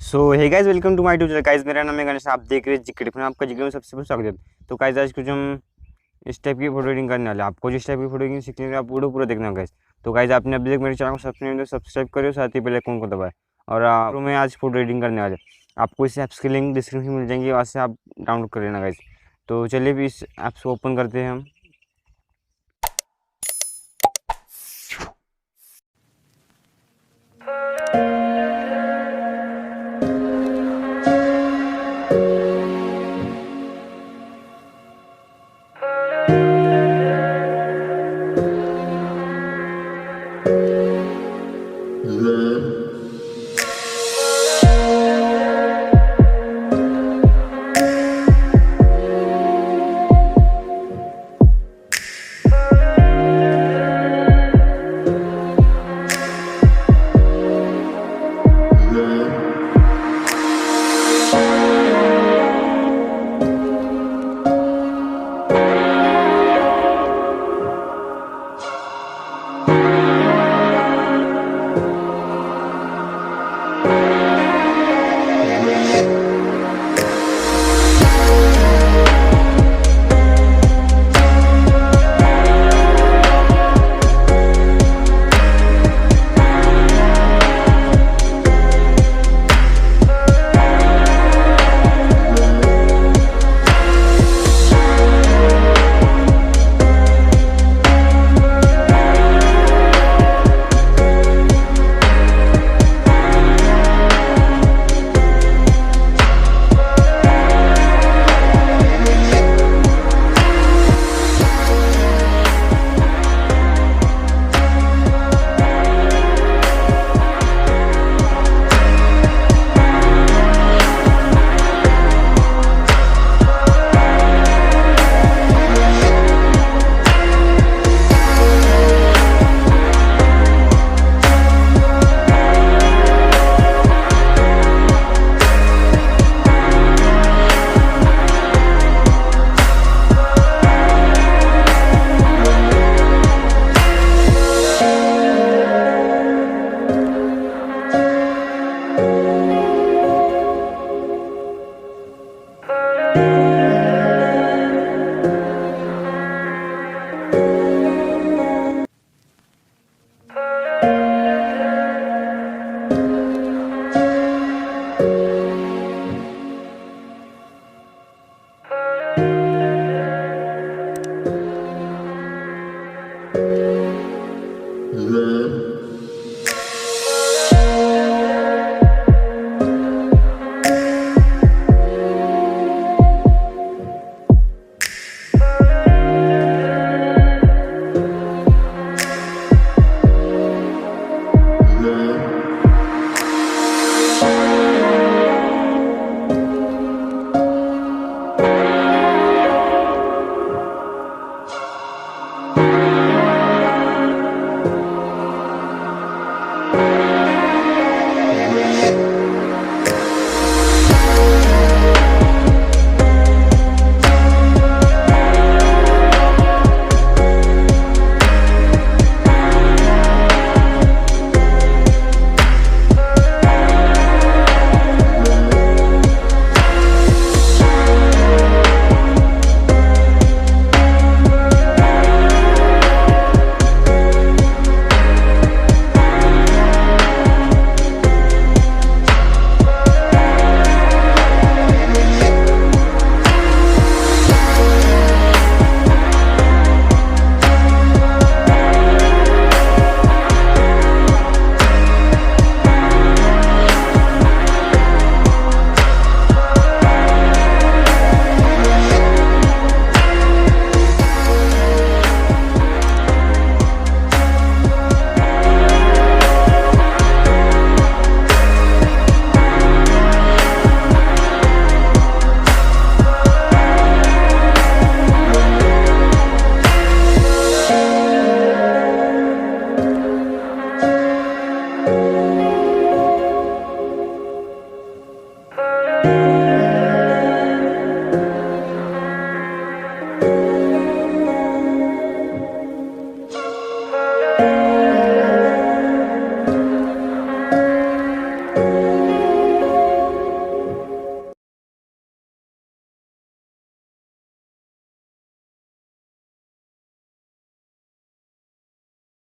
So hey guys, welcome to my tutor guys. मेरा नाम है गणेश, आप देख रहे हैं जिक्र में। आपका जिक्र में सबसे पहले स्वागत है। तो गाइस, आज कुछ हम इस टाइप की फोटो एडिटिंग करने वाले हैं। आपको जिस टाइप की फोटो एडिटिंग सीखनी है आप वीडियो पूरा देखना गाइस। तो गाइस, आपने अभी तक मेरे चैनल को सब्सक्राइब करो, साथ ही बेल आइकन को दबाएं। और मैं आज फोटो एडिटिंग करने वाले, आपको इस ऐप्स की लिंक डिस्क्रिप्शन में मिल जाएंगे, वहाँ से आप डाउनलोड कर लेना गाइस। तो चलिए भी इस ऐप्स को ओपन करते हैं हम। you